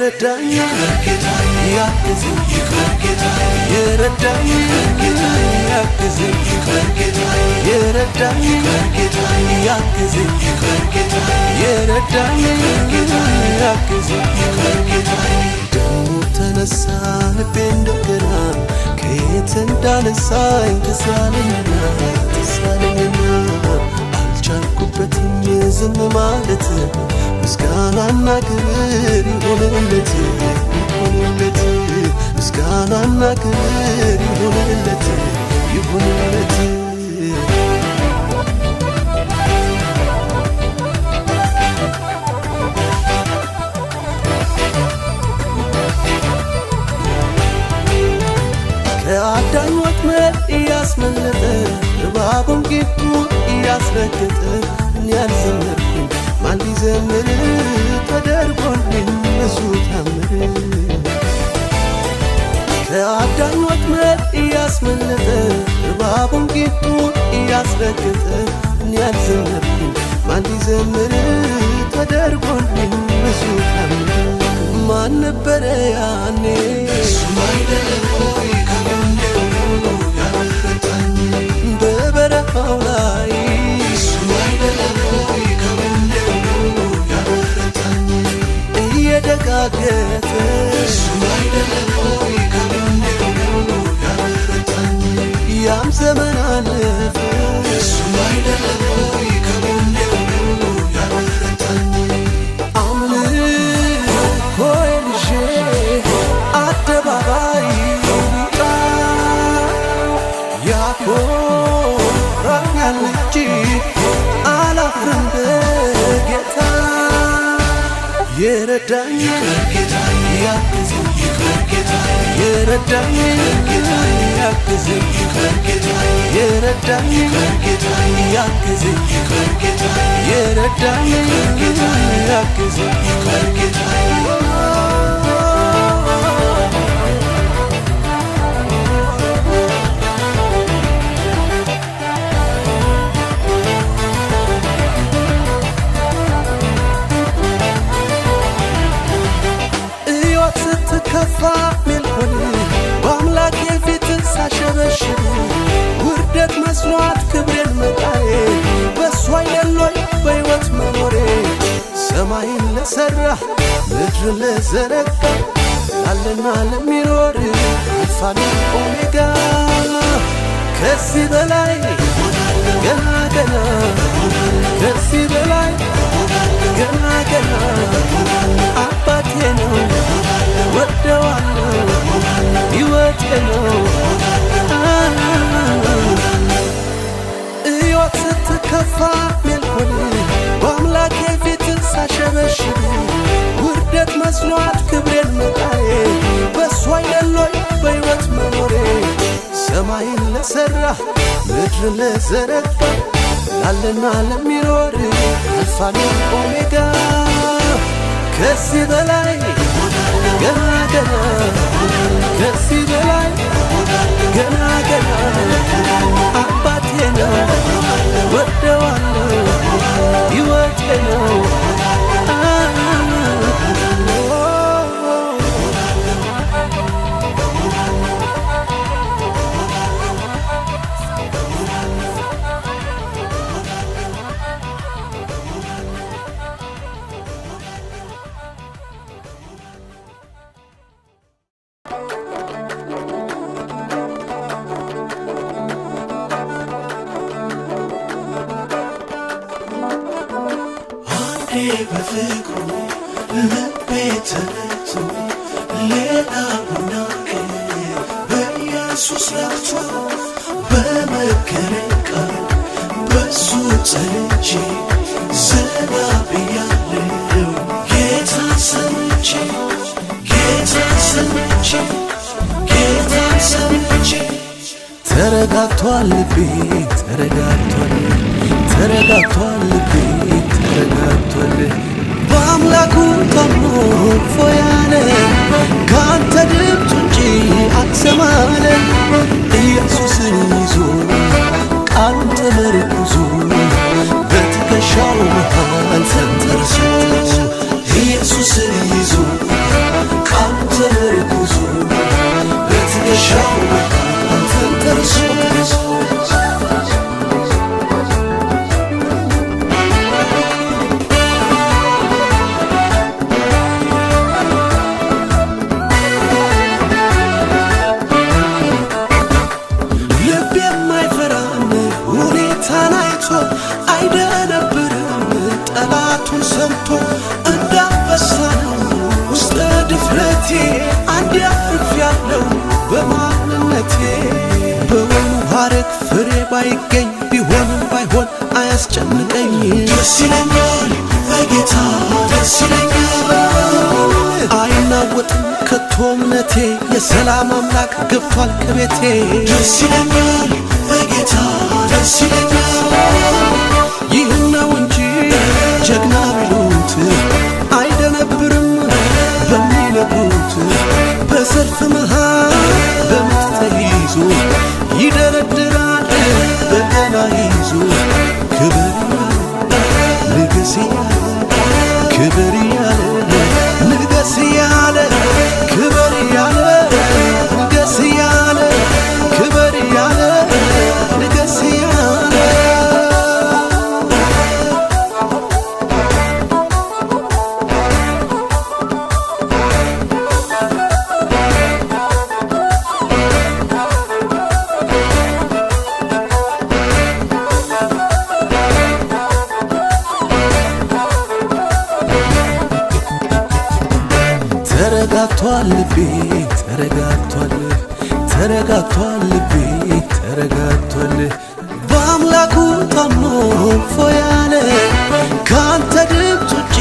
የረዳኝ ያግዘኝ የረዳኝ ያግዘኝ የረዳኝ ያግዘኝ የረዳኝ ያግዘኝ ደሞ ተነሳ ልቤ እንደገና ከየት እንዳነሳኝ ተሳለኝና አልቻልኩበትም ዝም ማለት ምስጋናና ክብር ይሁንለት ምስጋናና ክብር ይሁንለት ከአዳኝ ወጥመድ እያስመለጠ እባቡን ጌጡ እያስረገጠ እኔ አልዘመርኩም ማን ሊዘምር ተደርጎልኝ ብዙ ታምር ከአዳኝ ወጥመድ እያስመለጠ እባቡን ጌጡ እያስረገጠ እኔ አልዘመርኩም ማን ሊዘምር ተደርጎልኝ ብዙ ታምር ማን ነበረ ያኔ እሱም አይደለም ሆይ ከጎኔ ሆኖ ያበረታኝ በበረሃው ላይ እሱም አይደለም ሆይ ከጎኔ ሆኖ ያበረታኝ እየደጋገፈ እሱም አይደለም ሆይ ከጎኔ ሆኖ ያበረታኝ ያም ዘመን አለፈ እሱም አይደለም ሆይ ከጎኔ ሆኖ ያበረታኝ አደባባይ ውጣ ያኮራኛል እንጂ አላፍርም በጌታ የረዳኝ ያግዘኝ የረዳኝ ያግዘኝ የረዳኝ ያግዘኝ የረዳኝ ያግዘኝ ከፋ ሜልኮን በአምላኬ ፊት ሳሸበሽብ ውርደት መስሏት ክብሬን መጣዬ በሱ አይደሎይ በሕይወት መኖሬ ሰማይን ለሠራ ምድርን ለዘረጋ ላለና ለሚኖር አልፋና ኦሜጋ ከዚህ በላይ ገና ገና ከዚህ በላይ ገና ገና አባቴ ነው ወደዋለሁ ሕይወቴ ነው ሕይወት ስትከፋ ሜልኮን በአምላኬ ፊት ሳሸበሽብ ውርደት መስሏት ክብሬን መጣዬ በሱ አይደሎይ በሕይወት መኖሬ ሰማይን ለሠራ ምድርን ለዘረጋ ላለና ለሚኖር አልፋና ኦሜጋ ከዚህ በላይ ገና ገና ከዚህ በላይ ገና ገና አባቴ ነው ወደዋለሁ ሕይወቴ ነው በፍቅሩ ልቤ ተነክቶ ሌላ ቡናቄ በኢየሱስ ረክቶ በመከረኝ ቃል በሱ ጸንቼ ዘና ብያለሁ ጌታን ሰምቼ ጌታን ሰምቼ ጌታን ሰምቼ ተረጋግቷል ልቤ ተረጋግቷል ተረጋግቷል ልቤ ተረጋግቷል በአምላኩ ታምኖ ፎያለ ካንተ ድምፅ እንጂ አትሰማለ ኢየሱስን ይዞ ቃሉን ተመርኩዞ በትከሻው መሃል ተንተርሶ ኢየሱስን ይዞ ሞልቶ እንዳንበሳ ነው ውስጠ ድፍረቴ አንድ ያርፌያለሁ በማንነቴ በወይኑ ሐረግ ፍሬ ባይገኝ ቢሆንም ባይሆን አያስጨንቀኝ ደስ ይለኛል በጌታ ደስ ይለኛል አይናወጥም ከቶ እምነቴ የሰላም አምላክ ገብቷል ከቤቴ ደስ ይለኛል በጌታ ደስ ይለኛል ይህን ነው እንጂ ጀግና ቢሉት አይደነብርም በሚነግሩት በሰልፍ መሃል በምት ተይዞ ይደረድራል በገና ይዞ ክብር ንገስ ያለ ክብር ያለ ንገስ ያለ ክብር ያለ ንገስ ያለ ክብር ያለ ንገስ ያለ ተረጋግቷል ልቤ ተረጋግቷል ተረጋግቷል ልቤ ተረጋግቷል በአምላኩ ታምኖ ፎያለ ካንተ ድምፅ ውጪ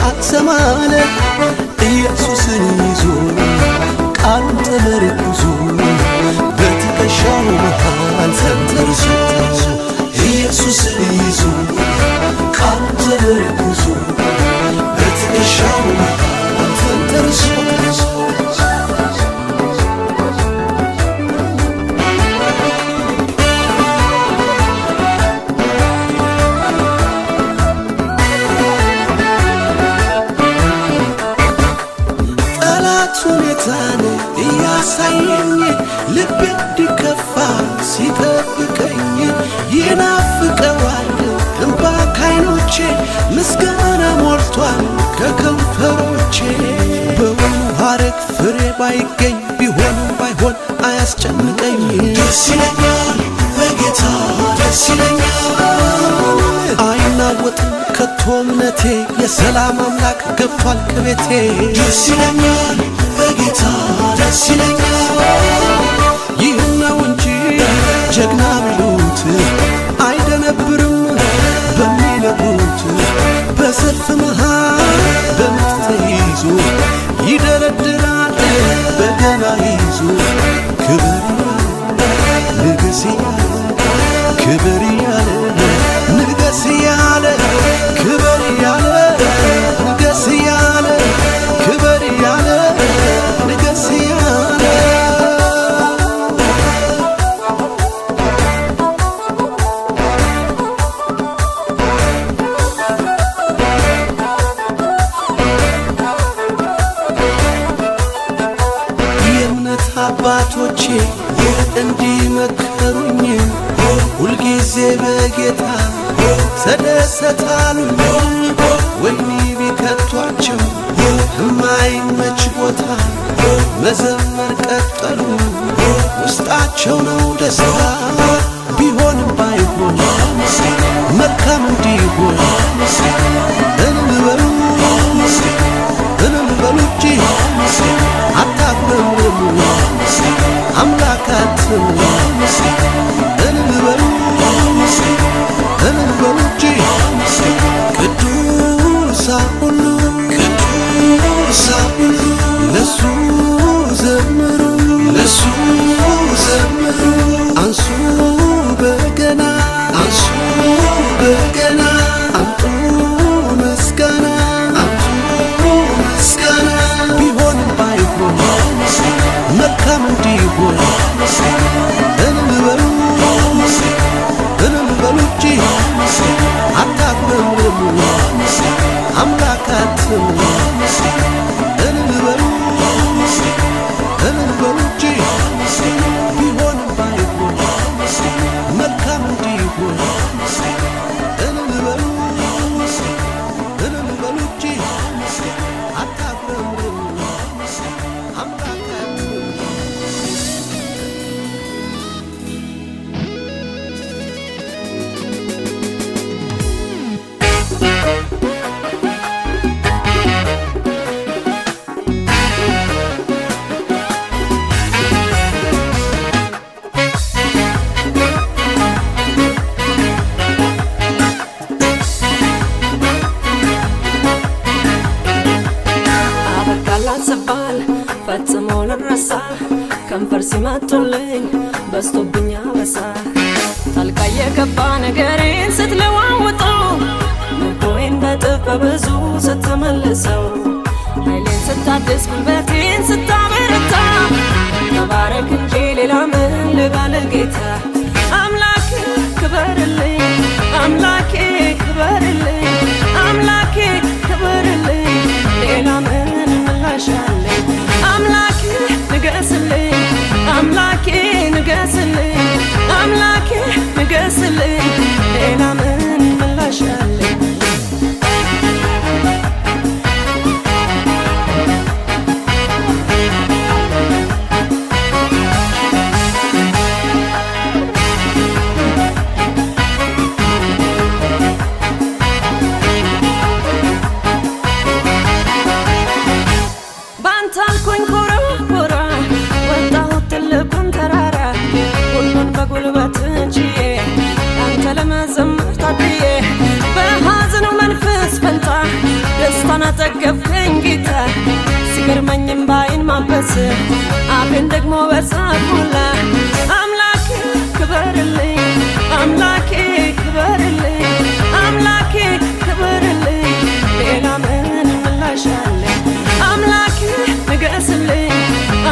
አትሰማለ ኢየሱስን ይዞ ቃሉን ተመርኩዞ በትከሻው መሃል ተንተርሶ ኢየሱስን ይዞ ቃሉን ተመርኩዞ በትከሻው መሃል ጠላት ሁኔታን እያሳየኝ ልቤ እንዲከፋ ሲጠብቀኝ ይናፍቀዋል እንባ ከዓይኖቼ ምስጋና ሞልቷል ከከንፈሮቼ በወይኑ ሐረግ ፍሬ ባይገኝ ቢሆንም ባይሆን አያስጨንቀኝ ደስ ይለኛል በጌታ ደስ ይለኛል አይናወጥም ከቶ እምነቴ የሰላም አምላክ ገብቷል ከቤቴ ደስ ይለኛል በጌታ ደስ ይለኛል ይህን ነው እንጂ ጀግና ቢሉት አይደነብርም በሚነግሩት በሰልፍ መሃል በምት ተይዞ ይደረድራል በገና ይዞ ክብር ንገስ ያለ ክብር ያለ ንገስ ያለ ክብር ያለ ንገስ ያለ ክብር ያለ ንገስ ያለ አባቶቼ እንዲመከሩኝ ሁልጊዜ በጌታ ተደሰታሉኝ ወይኒ ቢከቷቸው የማይመች ቦታ መዘመር ቀጠሉ ውስጣቸው ነው ደስታ ቢሆንም ባይሆን መልካም እንዲሆን እልል በሉ እንጂ አታጉረምርሙ አምላካትን እልል በሉ እንጂ ቅዱሳን ሁሉ ለሱ ዘምሩ አንሱ በገና ስባል ፈጽሞ ልረሳ ከንፈር ሲመጡልኝ በስቶብኛ በሳ ጣልቃ የገባ ነገሬን ስትለዋውጠው ልቦዬን በጥፍ በብዙ ስትመልሰው ኃይሌን ስታድስ ጉልበቴን ስታበረታ ተባረክ እንጂ ሌላ ምን ልበል ጌታ አምላኬ ክበርልኝ አምላኬ ክበርልኝ አምላኬ ክበርልኝ ሌላ ምን ምላሽ አለኝ አምላኬ ንገስልኝ አምላኬ ንገስልኝ አምላኬ ንገስልኝ ሌላ ምን ምላሽ አለኝ ባንታልኩኝ ኮራ ኮራ ወጣሁት ትልቁን ተራራ ሁሉን በጉልበት ችዬ አንተ ለመዘመር ታድዬ በሐዘኑ መንፈስ ፈንታ ደስታን አጠገብከኝ ጌታ ሲገርመኝም ባይን ማበስ አፌን ደግሞ በሳቅ ሞላ አምላኬ ክበርልኝ አምላኬ ክበርልኝ አምላኬ ክበርልኝ ሌላ ምን ምላሽ አለኝ አምላኬ ንገስልኝ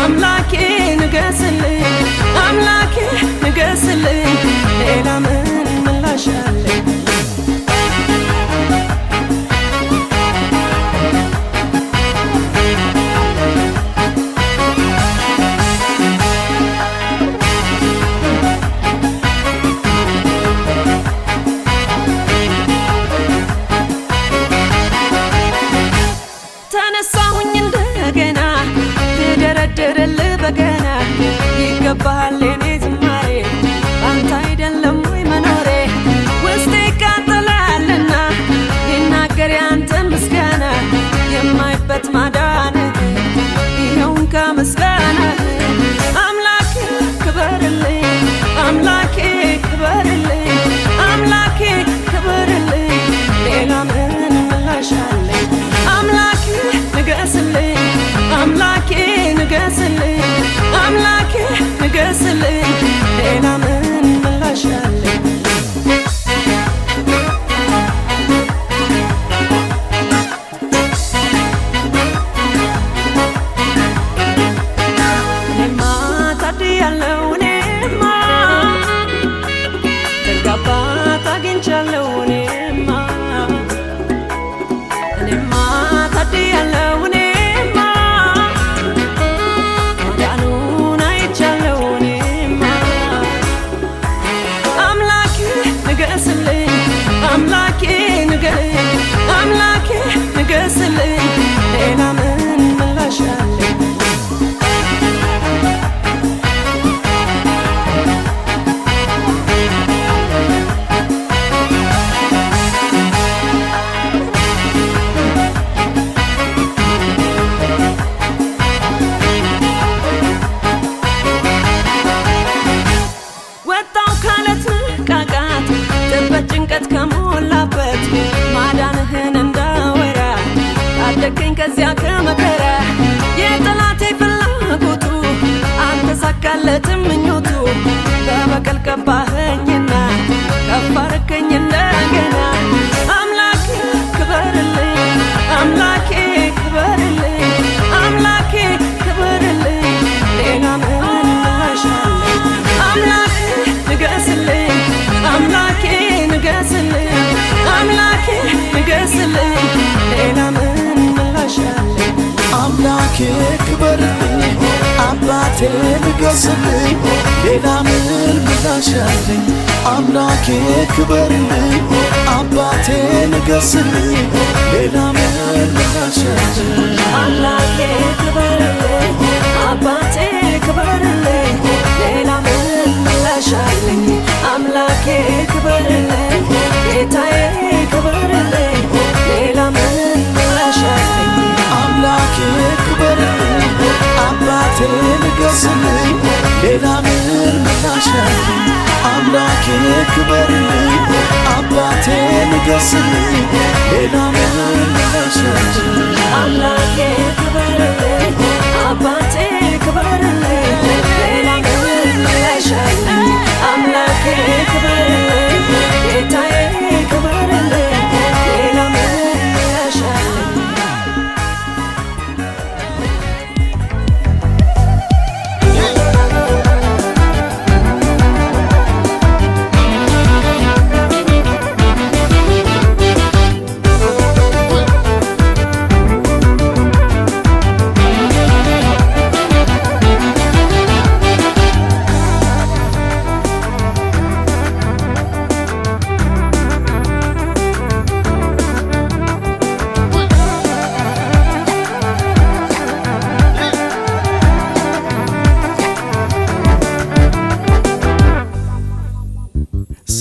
አምላኬ ንገስልኝ አምላኬ ንገስልኝ ሌላ ምን ምላሽ አለኝ ተነሳሁኝ እንደገና ልደረድርልህ በገና ይገባሃል የኔ ዝማሬ አንተ አይደለም ወይ መኖሬ ውስጤ ይቃጠላልና ሊናገር ያንተን ምስጋና የማይበት ማዳንህ ይኸውን ከምስጋናህ አምላኬ ክበርልኝ አምላኬ ክበርልኝ አምላኬ ክበርልኝ ሌላ ምን ምላሽ አለኝ አምላኬ ንገስልኝ አምላኬ ንገስልኝ አምላኬ ንገስልኝ ሌላ ምን ምላሽ አለኝ እኔማ ታድያለሁ እኔማ ተጋባት አግኝቻለሁ እኔማ እኔማ ታድያለሁ እኔማ ማዳኑን አይቻለሁ እኔማ አምላኬ ንገስልኝ አምላኬ ንገስልኝ አምላኬ ንገስልኝ ሌላ ምን ምላሽ አለኝ ወጣው ካለት ንቃቃት ጥበት ጭንቀት ከሞላበት ማዳንህን እንዳወራ ታደገኝ ከዚያ ከመከራ የጠላቴ ፍላጎቱ አልተሳካለትም ምኞቱ በበቀል ቀባኸኝና ከፍ አረከኝ እንደገና አምላኬ ክበርልኝ አምላኬ ክበርልኝ አምላኬ ክበርልኝ ሌላ ምን ምላሽ አለኝ አምላኬ ንገስልኝ አምላኬ ንገስልኝ አምላኬ ንገስልኝ ሌላ ምን ምላሽ አለኝ አምላኬ ክበርልኝ አባቴ ንገስልኝ ሌላ ምን ምላሽ አለኝ አምላኬ ክበርልኝ አባቴ ንገስልኝ ሌላ ምን ምላሽ አለኝ አምላኬ ክበርልኝ አባቴ ክበርልኝ ሌላ ምን ምላሽ አለኝ አምላኬ ክበርልኝ ጌታዬ ክበርልኝ ሌላ ምን ምላሽ አለኝ አምላኬ ክበርልኝ አባቴ ንገስልኝ ሌላ ምን ምላሽ አለኝ አምላኬ ክበርልኝ አባቴ ንገስልኝ ሌላ ምን ምላሽ አለኝ አምላኬ ክበርልኝ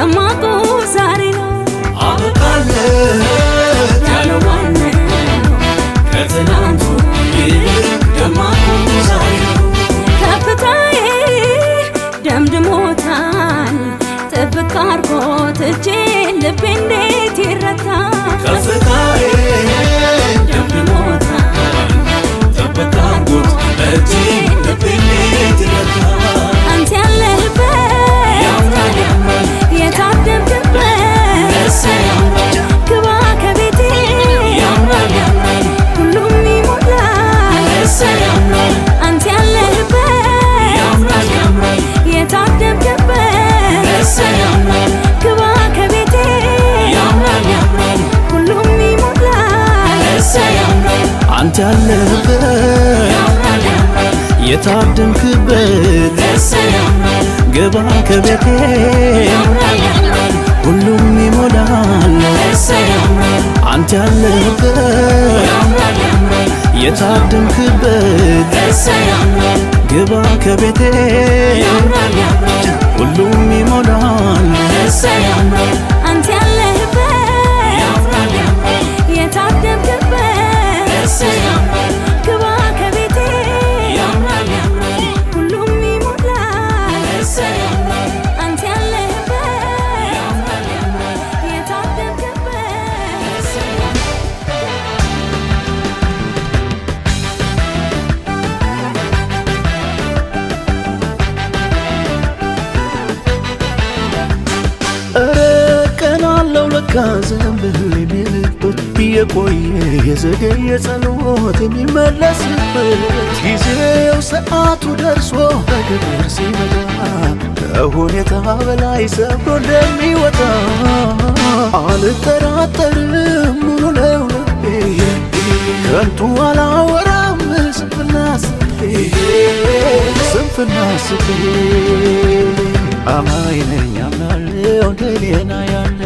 ደማቁ ዛሬ ነው አበቃለት ያለው ማነው ከትናንቱ ይልቅ ደማቁ ዛሬ ነው ከፍታዬ ደምድሞታል ጥብቅ አርጎት እጄን ልቤ እንዴት ይረታል ከፍታዬ ደምድሞታል ጥብቅ አርጎት እጄን ልቤ እንዴት ይረታል አንተ ያለህበት ያምራል ያምራል የታደምክበት እሰይ ያምራል ግባ ከቤቴ ያምራል ያምራል ሁሉም ይሞላል እሰይ ያምራል አንተ ያለህበት ያምራል ያምራል የታደምክበት እሰይ ያምራል ግባ ከቤቴ ያምራል ያምራል ሁሉም ይሞላል እሰይ ያምራል አንተ ያለህበት ያምራል ያምራል የታደምክበት እሰይ ያምራል ግባ ከቤቴ ያምራል ያምራል ሁሉም ይሞላል እሰይ ያምራል አንተ ያለህበት ያምራል ያምራል የታደምክበት እሰይ ያምራል ግባ ከቤቴ ያምራል ያምራል ሁሉም ይሞላል እሰይ ያምራል አንተ ያለህበት ያምራል ያምራል የታደምክበት እሰይ ያምራል ግባ ከቤቴ ያምራል ያምራል ሁሉም ይሞላል እሰይ ያምራል አንተ ያለህበት ያምራል ያምራል የታደምክበት እሰይ ያምራል እረ ቀን አለው ለካ ዘንብል የሚልበት የቆየ የዘገየ ጸሎት የሚመለስበት ጊዜው ሰዓቱ ደርሶ በክብር ሲመጣ ከሁኔታ በላይ ሰብሮ እንደሚወጣ አልጠራጠርም ሙሉ ነው ልቤ ከንቱ አላወራም ስንፍና ስቤ አማኝ ነኝ አምናለሁ እንደሌና ያለ